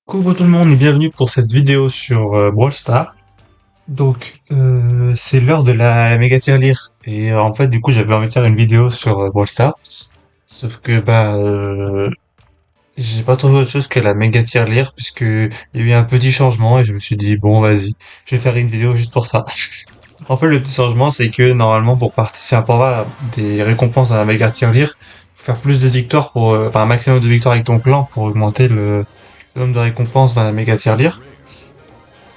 Coucou tout le monde et bienvenue pour cette vidéo sur Brawl Stars. C'est l'heure de la méga tirelire et en fait du coup j'avais envie de faire une vidéo sur Brawl Stars. Sauf que j'ai pas trouvé autre chose que la méga tirelire puisque il y a eu un petit changement et je me suis dit bon vas-y, je vais faire une vidéo juste pour ça. En fait le petit changement c'est que normalement pour participer pour avoir des récompenses dans la méga tirelire, faut faire plus de victoires pour enfin un maximum de victoires avec ton clan pour augmenter le nombre de récompenses dans la méga tirelire.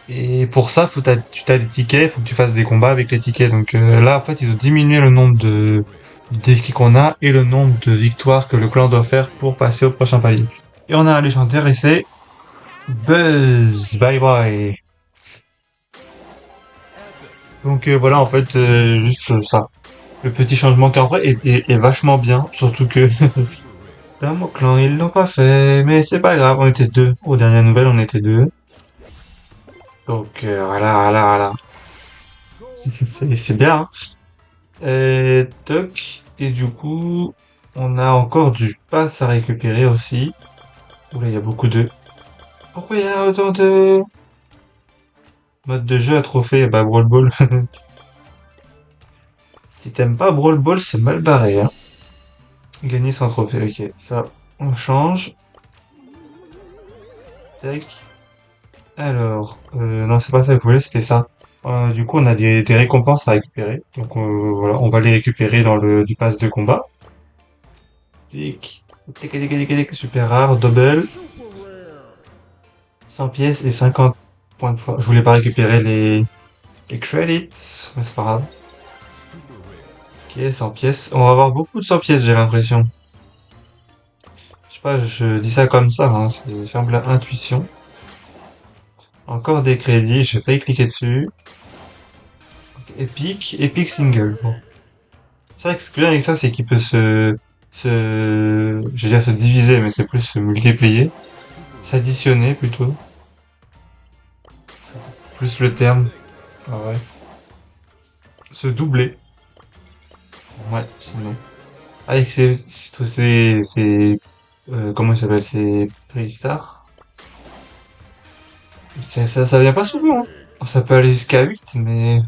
Et pour ça, tu t'as des tickets, faut que tu fasses des combats avec les tickets. Là, en fait, ils ont diminué le nombre de défis qu'on a et le nombre de victoires que le clan doit faire pour passer au prochain palier. Et on a un légendaire et c'est Buzz. Bye bye. Voilà, en fait, juste ça. Le petit changement qui en vrai est vachement bien, surtout que dans mon clan ils l'ont pas fait, mais c'est pas grave, on était deux. Aux dernières nouvelles, on était deux. Voilà. C'est bien, hein. Toc. Et du coup, on a encore du pass à récupérer aussi. Oula, il y a beaucoup de... Pourquoi il y a autant de modes de jeu à trophée? Bah, Brawl Ball. Si t'aimes pas Brawl Ball, c'est mal barré, hein. Gagner sans trophée, ok. Ça, on change. Tac. Alors, non, c'est pas ça que je voulais, c'était ça. Du coup, on a des récompenses à récupérer. Voilà, on va les récupérer dans du pass de combat. Tic. Tic, super rare, double. 100 pièces et 50 points de foi. Je voulais pas récupérer les credits, mais c'est pas grave. Ok, 100 pièces. On va avoir beaucoup de 100 pièces, j'ai l'impression. Je sais pas, je dis ça comme ça, hein, c'est simple à intuition. Encore des crédits, j'ai failli cliquer dessus. Epic, Epic Single. Bon. C'est vrai que ce que bien avec ça, c'est qu'il peut je veux dire se diviser, mais c'est plus se multiplier. S'additionner plutôt. C'est plus le terme. Ah ouais. Se doubler. Ouais, sinon. Avec comment il s'appelle? C'est Prehistar. Ça vient pas souvent, hein. Ça peut aller jusqu'à 8, mais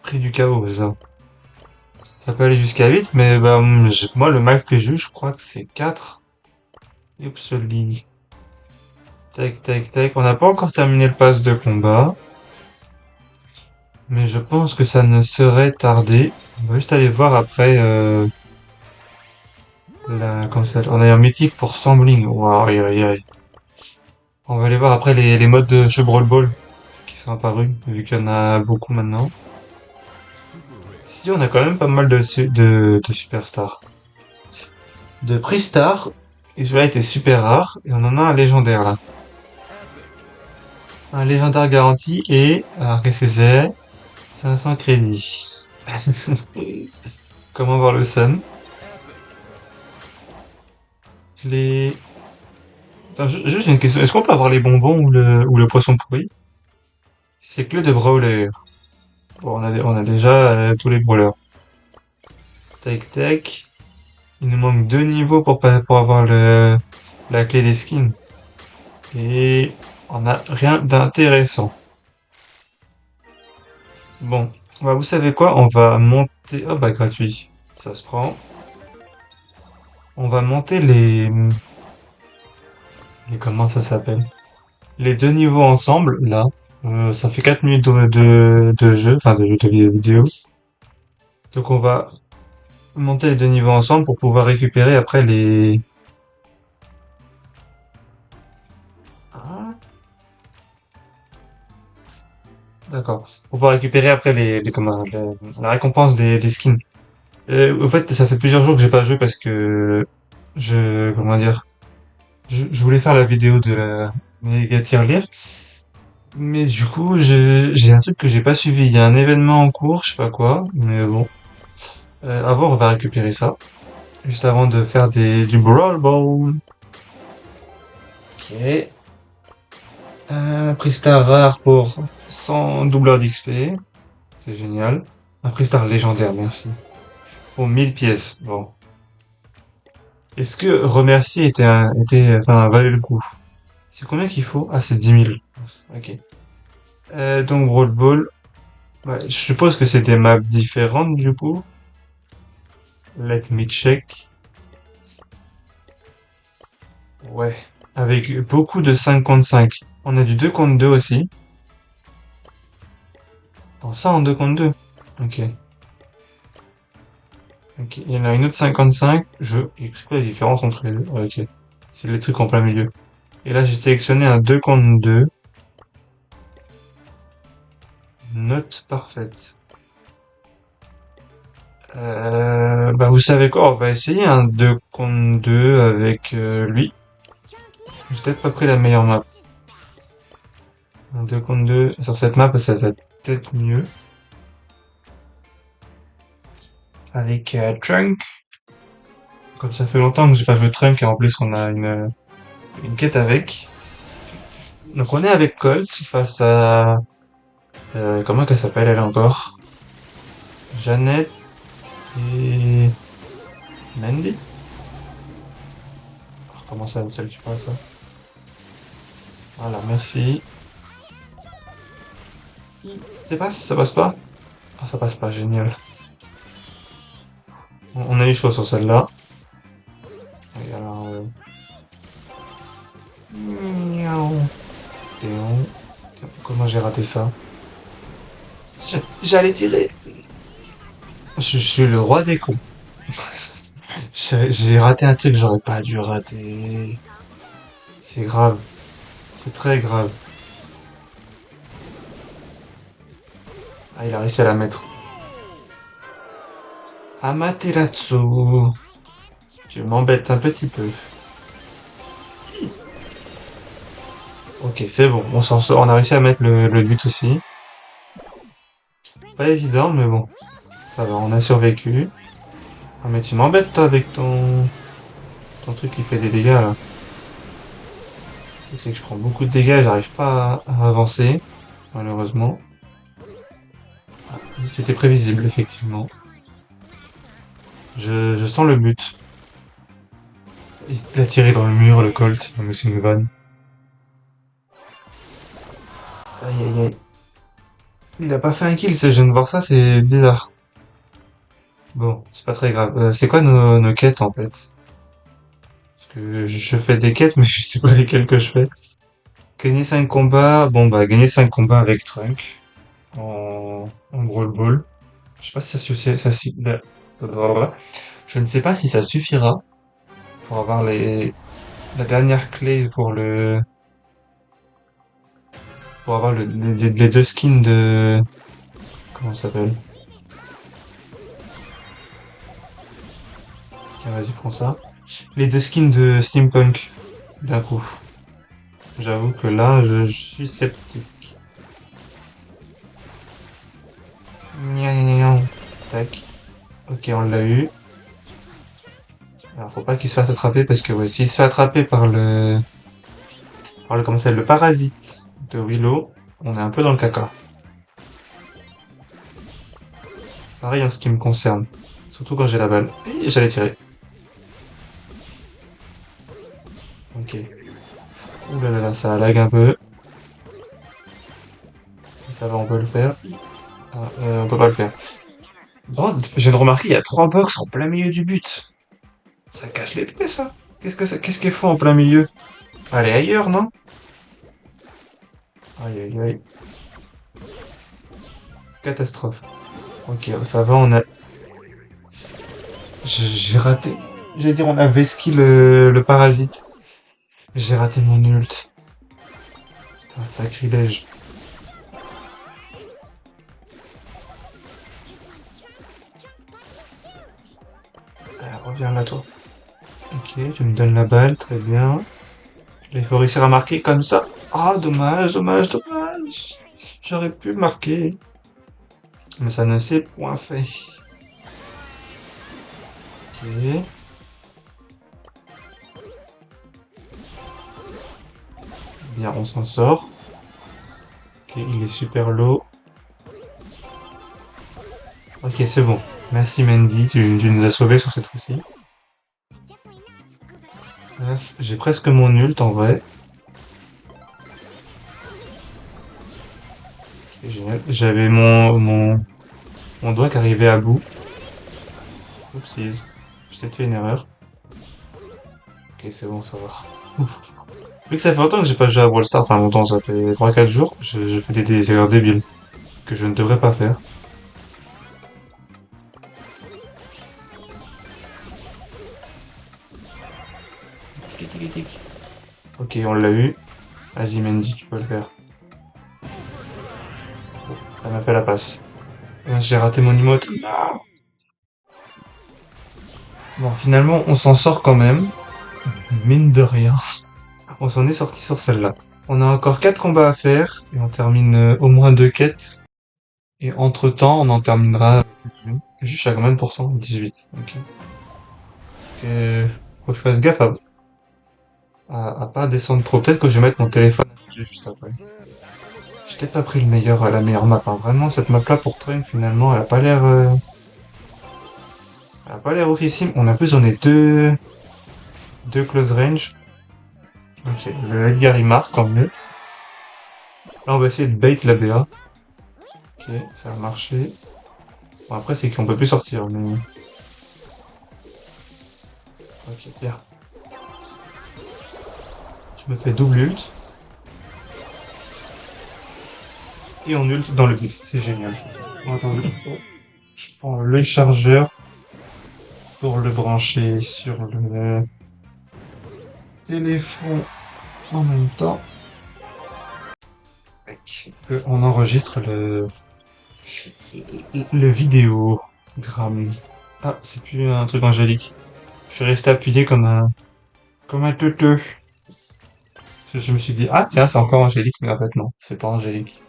prix du chaos, ça. Ça peut aller jusqu'à 8, mais moi, le max que j'ai eu, je crois que c'est 4. Oups, lit. Tac. On n'a pas encore terminé le pass de combat, mais je pense que ça ne serait tardé. On va juste aller voir après comment ça s'appelle? On a un mythique pour Sambling. Waouh, aïe, aïe, aïe. On va aller voir après les modes de jeu Brawl Ball qui sont apparus, vu qu'il y en a beaucoup maintenant. Si on a quand même pas mal de superstars. De prix-star, et celui-là était super rare, et on en a un légendaire là. Un légendaire garanti et... Alors qu'est-ce que c'est? 500 crédits. Comment voir le sun? Les... Attends, juste une question, est-ce qu'on peut avoir les bonbons ou le poisson pourri? Si c'est que de brawler. Bon, on a déjà tous les brawlers. Tac. Il nous manque deux niveaux pour avoir la clé des skins. Et on n'a rien d'intéressant. Bon, vous savez quoi? On va monter... Oh bah gratuit, ça se prend. On va monter comment ça s'appelle? Les deux niveaux ensemble, là. Ça fait 4 minutes de jeu, enfin de jeu de vidéo. Donc on va monter les deux niveaux ensemble pour pouvoir récupérer après les... Ah, d'accord. Pour pouvoir récupérer après la récompense des skins. Au fait, ça fait plusieurs jours que j'ai pas joué parce que comment dire, je voulais faire la vidéo de la méga tirelire, mais du coup, j'ai un truc que j'ai pas suivi. Il y a un événement en cours, je sais pas quoi, mais bon. Avant, on va récupérer ça, juste avant de faire du Brawl Ball. Ok. Un Pristar rare pour 100 doubleurs d'XP. C'est génial. Un Pristar légendaire, merci. Pour 1000 pièces. Bon. Est-ce que remercier enfin, valait le coup? C'est combien qu'il faut? Ah, c'est 10 000. Ok. Donc, Brawl Ball. Bah, je suppose que c'est des maps différentes, du coup. Let me check. Ouais. Avec beaucoup de 5 contre 5. On a du 2 contre 2 aussi. Dans ça en 2 contre 2. Ok. Ok. Il y en a une autre 55. C'est quoi la différence entre les deux? Ouais, ok. C'est les trucs en plein milieu. Et là, j'ai sélectionné un 2 contre 2. Note parfaite. Bah vous savez quoi, on va essayer un 2 contre 2 avec lui. J'ai peut-être pas pris la meilleure map. Un 2 contre 2 sur cette map, ça va peut-être mieux. Avec Trunk. Comme ça fait longtemps que j'ai pas joué Trunk et en plus on a une quête avec. Donc on est avec Colt face à... comment qu'elle s'appelle elle encore? Jeannette et... Mandy? Alors, comment ça le tue pas ça? Voilà, merci. C'est pas, ça passe pas? Ah, ça passe pas, génial. On a eu chaud sur celle-là. Et alors, miaou. Théon. Comment j'ai raté ça? J'allais tirer. Je suis le roi des cons. J'ai raté un truc que j'aurais pas dû rater. C'est grave. C'est très grave. Ah, il a réussi à la mettre. Amaterasu. Tu m'embêtes un petit peu. Ok, c'est bon. On s'en sort. On a réussi à mettre le but aussi. Pas évident, mais bon. Ça va, on a survécu. Ah, mais tu m'embêtes, toi, avec ton truc qui fait des dégâts, là. C'est que je prends beaucoup de dégâts et j'arrive pas à avancer. Malheureusement. Ah, c'était prévisible, effectivement. Je sens le but. Il a tiré dans le mur, le Colt. Non, mais c'est une vanne. Aïe, aïe, aïe. Il a pas fait un kill, je viens de voir ça, c'est bizarre. Bon, c'est pas très grave. C'est quoi nos quêtes, en fait? Parce que je fais des quêtes, mais je sais pas lesquelles que je fais. Gagner 5 combats. Bon, bah, gagner 5 combats avec Trunk. En Brawl Ball. Je sais pas si ça suffit, blablabla. Je ne sais pas si ça suffira pour avoir la dernière clé pour avoir les deux skins de, comment ça s'appelle? Tiens, vas-y, prends ça. Les deux skins de Steampunk, d'un coup. J'avoue que là, je suis sceptique. Gna, gna, gna. Tac. Ok, on l'a eu. Alors, faut pas qu'il se fasse attraper parce que, ouais, s'il se fait attraper par le, comment ça s'appelle, le parasite de Willow, on est un peu dans le caca. Pareil en ce qui me concerne. Surtout quand j'ai la balle. Et j'allais tirer. Ok. Ouh là là là, ça lag un peu. Ça va, on peut le faire. Ah, on peut pas le faire. Oh, je viens de remarquer, il y a 3 box en plein milieu du but. Ça cache les pieds, ça. Qu'est-ce qu'elles font en plein milieu? Allez ailleurs, non? Aïe aïe aïe. Catastrophe. Ok, ça va, on a... J'ai raté. J'allais dire, on a Veski le parasite. J'ai raté mon ult. Putain, sacrilège. Ah, reviens là, toi. Ok, tu me donnes la balle, très bien. Il faut réussir à marquer comme ça. Ah, dommage, dommage, dommage. J'aurais pu marquer. Mais ça ne s'est point fait. Ok. Bien, on s'en sort. Ok, il est super low. Ok, c'est bon. Merci Mandy, tu nous as sauvés sur cette fois-ci. Bref, j'ai presque mon ult en vrai. Génial. J'avais mon doigt qui arrivait à bout. Oupsies. J'ai peut-être fait une erreur. Ok, c'est bon, ça va. Vu que ça fait longtemps que j'ai pas joué à Brawl Stars, enfin longtemps, ça fait 3 4 jours, je fais des erreurs débiles que je ne devrais pas faire. Tic tic tic. Ok, on l'a eu. Vas-y Mendy, tu peux le faire. Elle m'a fait la passe. J'ai raté mon emote. Ah. Bon, finalement, on s'en sort quand même. Mine de rien. On s'en est sorti sur celle-là. On a encore 4 combats à faire et on termine au moins 2 quêtes. Et entre-temps, on en terminera juste à combien de pourcents? 18. Ok. Faut que je fasse gaffe à pas descendre trop. Peut-être que je vais mettre mon téléphone à charger juste après. J'ai peut-être pas pris la meilleure map, hein. Vraiment, cette map-là pour train, finalement, elle a pas l'air oufissime. On a besoin des deux close range. Ok, le Edgar il marque, tant mieux. Là, on va essayer de bait la BA. Ok, ça a marché. Bon, après, c'est qu'on peut plus sortir, mais... Ok, bien. Je me fais double ult. Et on ult dans le vif. C'est génial. Bon, attendez. Je prends le chargeur pour le brancher sur le téléphone en même temps. On enregistre le vidéogramme. Ah, c'est plus un truc angélique. Je suis resté appuyé comme un teuteux. Je me suis dit, ah tiens, c'est encore angélique, mais en fait non, c'est pas angélique.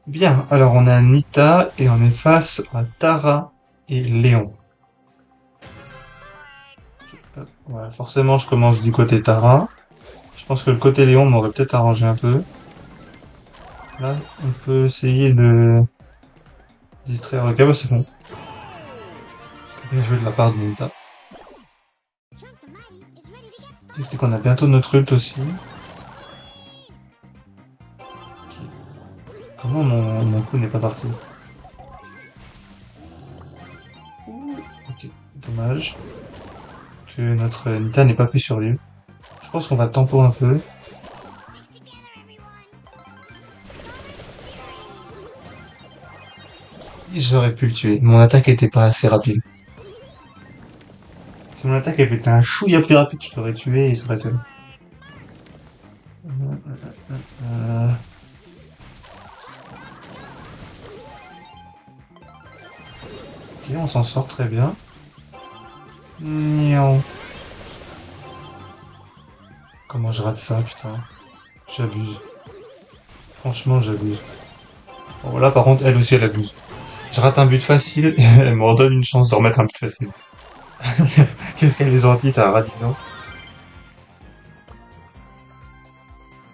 Bien, alors on a Nita et on est face à Tara et Léon. Ouais, forcément, je commence du côté Tara. Je pense que le côté Léon m'aurait peut-être arrangé un peu. Là, on peut essayer de distraire le câble, c'est bon. Bien joué de la part de Nita. C'est qu'on a bientôt notre ult aussi. Comment mon coup n'est pas parti? Ok, dommage. Que notre Nita n'ait pas pu survivre. Je pense qu'on va tempo un peu. J'aurais pu le tuer. Mon attaque était pas assez rapide. Si mon attaque avait été un chouïa plus rapide, je l'aurais tué et il serait tué. Euh, Ok, on s'en sort très bien. Miaou. Comment je rate ça, putain. J'abuse. Franchement, j'abuse. Bon, là, par contre, elle aussi, elle abuse. Je rate un but facile et elle me redonne une chance de remettre un but facile. Qu'est-ce qu'elle est gentille, Tara, dis donc.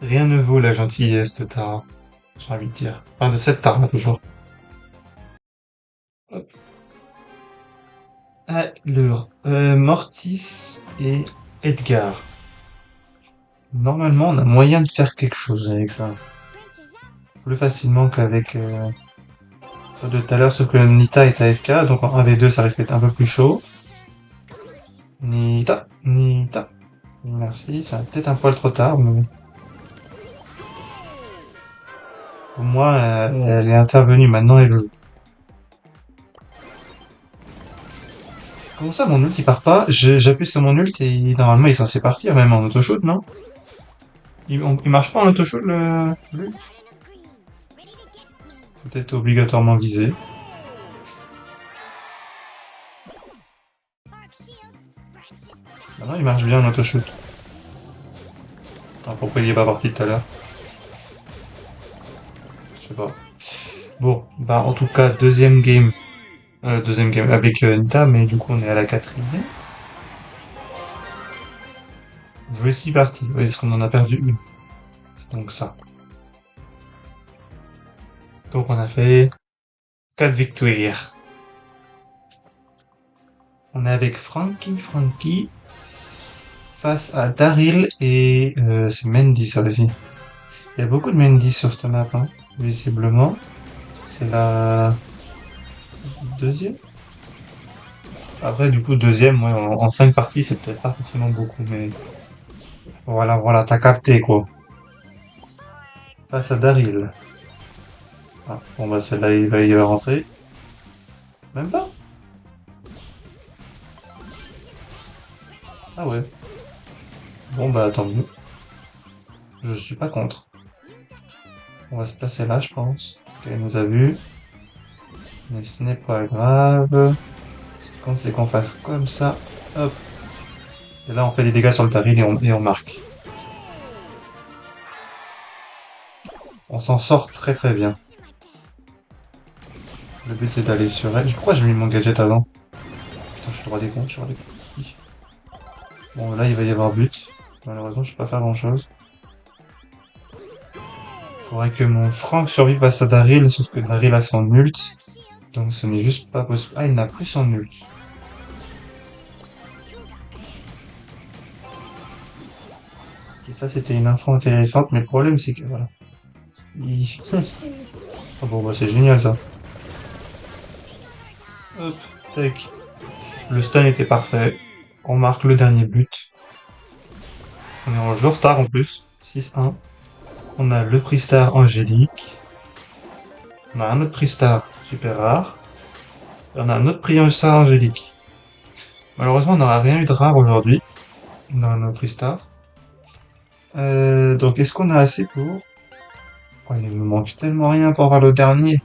Rien ne vaut la gentillesse de Tara, j'ai envie de dire. Enfin, de cette Tara, toujours. Hop. Alors, Mortis et Edgar. Normalement, on a moyen de faire quelque chose avec ça. Plus facilement qu'avec ceux de tout à l'heure, sauf que Nita est AFK, donc en 1v2, ça risque d'être un peu plus chaud. Nita, Nita. Merci, ça peut-être un poil trop tard, mais pour moi, elle est intervenue, maintenant elle joue. Comment ça, mon ult il part pas? J'appuie sur mon ult et normalement il est censé partir, même en auto-shoot, non? Il marche pas en auto-shoot le ult? Faut peut-être obligatoirement viser. Bah non, il marche bien en auto-shoot. Attends, pourquoi il est pas parti tout à l'heure? Je sais pas. Bon, bah en tout cas, deuxième game avec Nita, mais du coup on est à la quatrième. Jouer 6 parties, oui, parce qu'on en a perdu une. C'est donc ça. Donc on a fait 4 victoires. On est avec Frankie face à Daryl et c'est Mandy ça aussi. Il y a beaucoup de Mendy sur cette map, hein, visiblement. C'est la deuxième. Après, du coup, deuxième, ouais, en 5 parties, c'est peut-être pas forcément beaucoup, mais voilà, voilà, t'as capté, quoi. Face à Daryl. Ah, bon, bah, celle-là, il va rentrer. Même pas? Ah ouais. Bon, bah, tant mieux. Je suis pas contre. On va se placer là, je pense. Ok, elle nous a vu. Mais ce n'est pas grave. Ce qui compte, c'est qu'on fasse comme ça. Hop. Et là, on fait des dégâts sur le Daryl et on marque. On s'en sort très très bien. Le but, c'est d'aller sur elle. Pourquoi j'ai mis mon gadget avant? Putain, je suis droit des comptes, je suis droit des comptes. Bon, là, il va y avoir but. Malheureusement, je peux pas faire grand-chose. Faudrait que mon Frank survive face à Daryl, sauf que Daryl a son ult. Donc ce n'est juste pas possible. Ah, il n'a plus son ult. Et ça, c'était une info intéressante, mais le problème, c'est que voilà. Il- Ah bon, bah c'est génial ça. Hop, tac. Le stun était parfait. On marque le dernier but. On est en jour star en plus. 6-1. On a le prix star Angélique. On a un autre prix star super rare. Et on a un autre prix star Angélique. Malheureusement, on n'aura rien eu de rare aujourd'hui dans nos prix stars. Donc, est-ce qu'on a assez pour... Oh, il nous manque tellement rien pour avoir le dernier.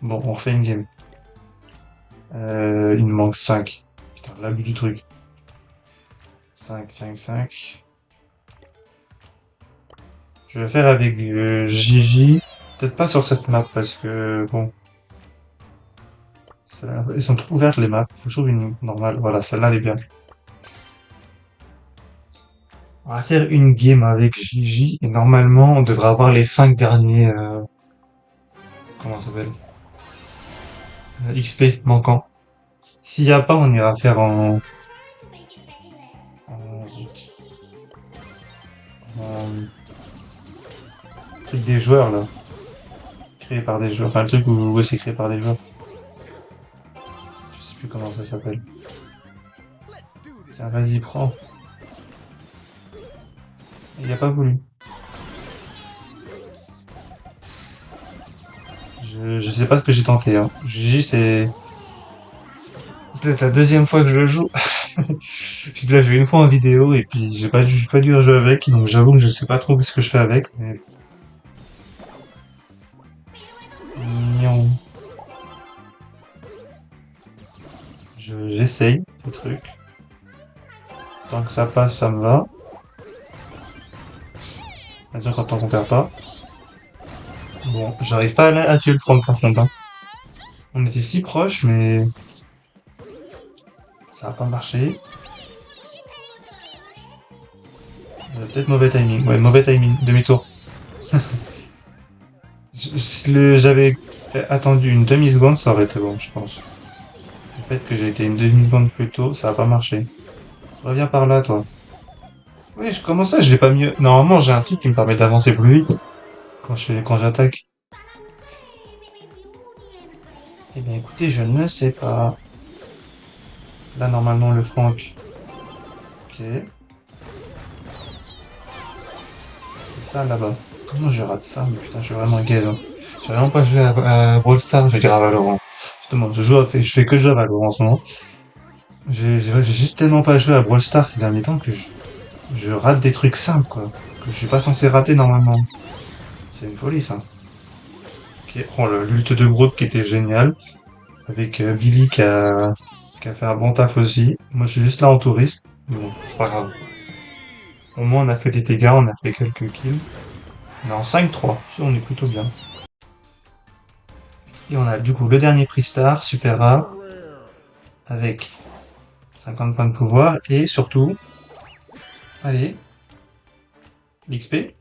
Bon, on refait une game. Il nous manque 5. Putain, l'abus du truc. 5, 5, 5. Je vais faire avec Gigi. Peut-être pas sur cette map parce que, bon, elles sont trop ouvertes les maps. Faut que je trouve une normale. Voilà, celle-là, elle est bien. On va faire une game avec Gigi et normalement, on devrait avoir les 5 derniers, comment ça s'appelle? XP manquants. S'il y a pas, on ira faire zut, en truc des joueurs, là. Créé par des joueurs. Enfin, le truc où c'est créé par des joueurs. Je sais plus comment ça s'appelle. Tiens, vas-y, prends. Il a pas voulu. Je sais pas ce que j'ai tenté, hein. Gigi, c'est la deuxième fois que je le joue. J'ai déjà joué une fois en vidéo et puis j'ai pas dû rejouer avec, donc j'avoue que je sais pas trop ce que je fais avec, mais... Miaou. J'essaye le truc. Tant que ça passe, ça me va. Bien sûr, quand on perd pas. Bon, j'arrive pas à tuer le front par contre, hein. On était si proches, mais ça a pas marché. Peut-être mauvais timing. Ouais, mauvais timing. Demi-tour. J'avais attendu une demi-seconde, ça aurait été bon, je pense. Le fait que j'ai été une demi-seconde plus tôt, ça a pas marché. Reviens par là, toi. Oui, comment ça, je l'ai pas mis... Normalement, j'ai un truc qui me permet d'avancer plus vite quand j'attaque. Eh bien, écoutez, je ne sais pas. Là, normalement, le Franck. Ok. Et ça, là-bas. Comment je rate ça? Mais putain, je suis vraiment gaze, hein. J'ai vraiment pas joué à Brawl Stars, je vais dire à Valorant. Justement, je fais que jouer à Valorant en ce moment. J'ai juste tellement pas joué à Brawl Stars ces derniers temps que je rate des trucs simples, quoi. Que je suis pas censé rater normalement. C'est une folie, ça. Ok, oh, l'ult de Brook qui était génial. Avec Billy qui a fait un bon taf aussi. Moi, je suis juste là en touriste. Mais bon, c'est pas grave. Au moins, on a fait des dégâts, on a fait quelques kills. On est en 5-3. Ça, on est plutôt bien. Et on a du coup le dernier prix star, super rare, avec 50 points de pouvoir. Et surtout, allez, l'XP.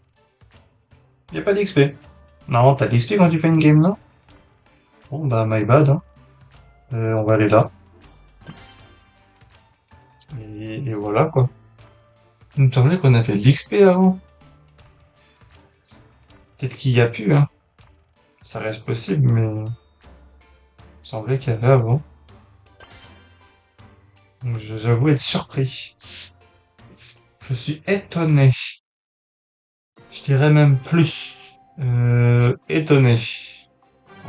Y a pas d'XP. Non, t'as de l'XP quand tu fais une game, non? Bon, bah, my bad, hein. On va aller là. Et voilà, quoi. Il me semblait qu'on avait de l'XP avant. Peut-être qu'il y a plus, hein. Ça reste possible, mais il me semblait qu'il y avait avant. Donc, j'avoue être surpris. Je suis étonné. Je dirais même plus. Étonné.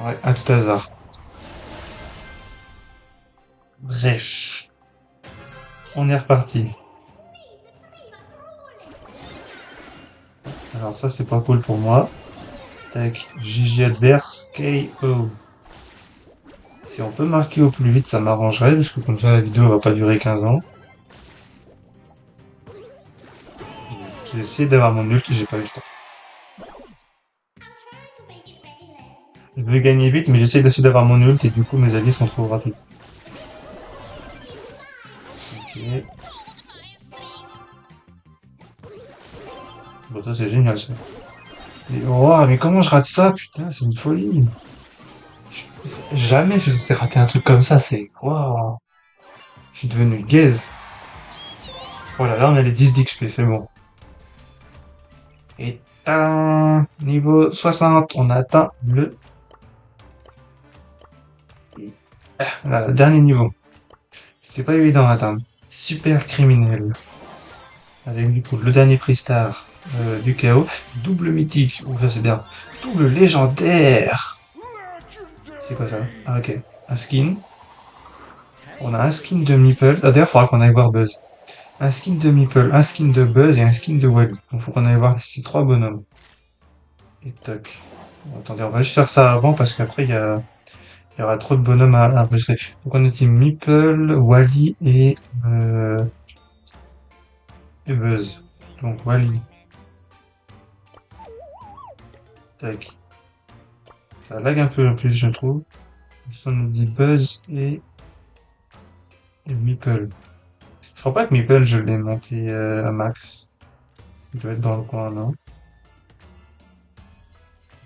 Ouais, à tout hasard. Bref, on est reparti. Alors ça, c'est pas cool pour moi. Tac, GG adverse, KO. Si on peut marquer au plus vite, ça m'arrangerait, parce que comme ça, la vidéo va pas durer 15 ans. J'ai essayé d'avoir mon ult, j'ai pas eu le temps. Je veux gagner vite, mais j'essaie aussi d'avoir mon ult, et du coup, mes alliés sont trop rapides. Ok. Bon, ça, c'est génial, ça. Et, oh, mais comment je rate ça, putain, c'est une folie. Jamais je sais rater un truc comme ça, c'est... Waouh. Je suis devenu gaze. Voilà, là, on a les 10 d'XP, c'est bon. Et niveau 60, on a atteint le dernier niveau. C'était pas évident à atteindre. Super criminel. Avec du coup le dernier prix star du chaos. Double mythique. Ouh, ça c'est bien. Double légendaire. C'est quoi ça? Ah ok. Un skin. On a un skin de Meeple. Ah, d'ailleurs, faudra qu'on aille voir Buzz. Un skin de Meeple, un skin de Buzz et un skin de Wally. Donc faut qu'on aille voir ces trois bonhommes. Et toc. Bon, attendez, on va juste faire ça avant parce qu'après il y aura trop de bonhommes à enregistrer. Donc on a dit Meeple, Wally et Buzz. Donc Wally. Tac. Ça lag un peu en plus, je trouve. Ensuite, on a dit Buzz et Meeple. Je crois pas que Meeple, je l'ai monté à max. Il doit être dans le coin, non?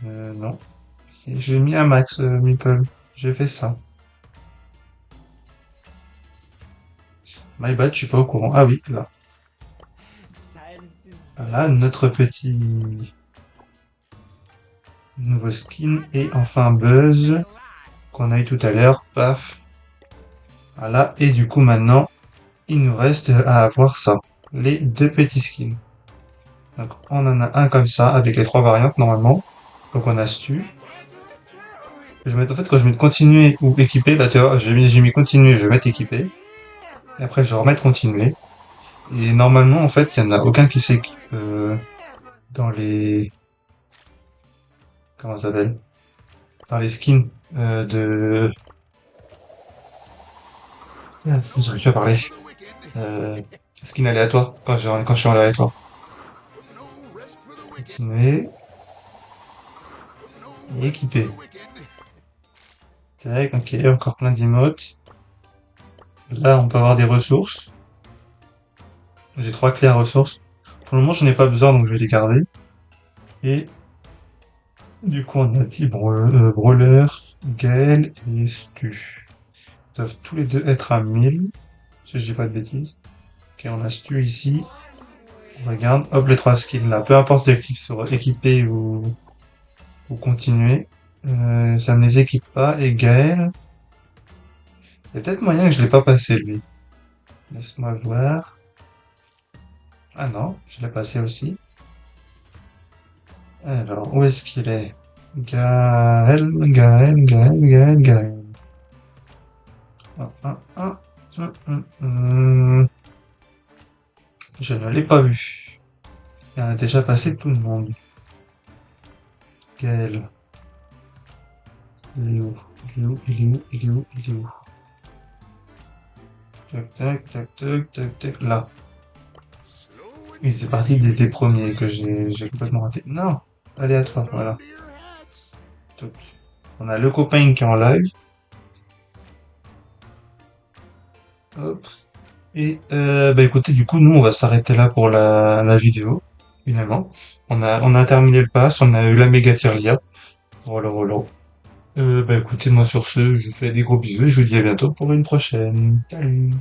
Non. J'ai mis à max Meeple. J'ai fait ça. My bad, je suis pas au courant. Ah oui, là. Voilà, notre petit nouveau skin. Et enfin Buzz, qu'on a eu tout à l'heure. Paf. Voilà. Et du coup, maintenant, il nous reste à avoir ça. Les deux petits skins. Donc, on en a un comme ça, avec les trois variantes, normalement. Donc, on a Stu. En fait, quand je mets continuer ou équiper, là, tu vois, j'ai mis continuer, je vais mettre équiper. Et après, je vais remettre continuer. Et normalement, en fait, il n'y en a aucun qui s'équipe dans les... Comment ça s'appelle? Dans les skins de... Ah, putain, j'arrive plus à parler. Skin aléatoire, quand je suis en aléatoire. Continuer. Et équiper. Tac, ok, encore plein d'emotes. Là, on peut avoir des ressources. J'ai trois clés à ressources. Pour le moment, je n'ai pas besoin, donc je vais les garder. Et du coup, on a dit Brawler, Gaël et Stu. Ils doivent tous les deux être à 1000, si je dis pas de bêtises. Ok, on a Stu ici. On regarde, hop, les trois skills là. Peu importe l'équipe sera équipé ou continuer. Ça ne les équipe pas. Et Gaël, il y a peut-être moyen que je l'ai pas passé, lui. Laisse-moi voir. Ah non, je l'ai passé aussi. Alors, où est-ce qu'il est? Gaël, Gaël, Gaël, Gaël, Gaël. Ah, ah, ah. Je ne l'ai pas vu. Il en a déjà passé tout le monde. Gaël. Il est où? Il est où? Il est où? Il est où? Il est où? Tac, tac, tac, tac, tac, tac. Là. Oui, c'est parti des premiers que j'ai complètement raté. Non! Aléatoire, voilà. Top. On a le copain qui est en live. Hop. Et bah écoutez, du coup, nous, on va s'arrêter là pour la vidéo, finalement. On a terminé le pass, on a eu la méga tirelire. Voilà, voilà. Bah écoutez, moi sur ce, je vous fais des gros bisous et je vous dis à bientôt pour une prochaine. Salut!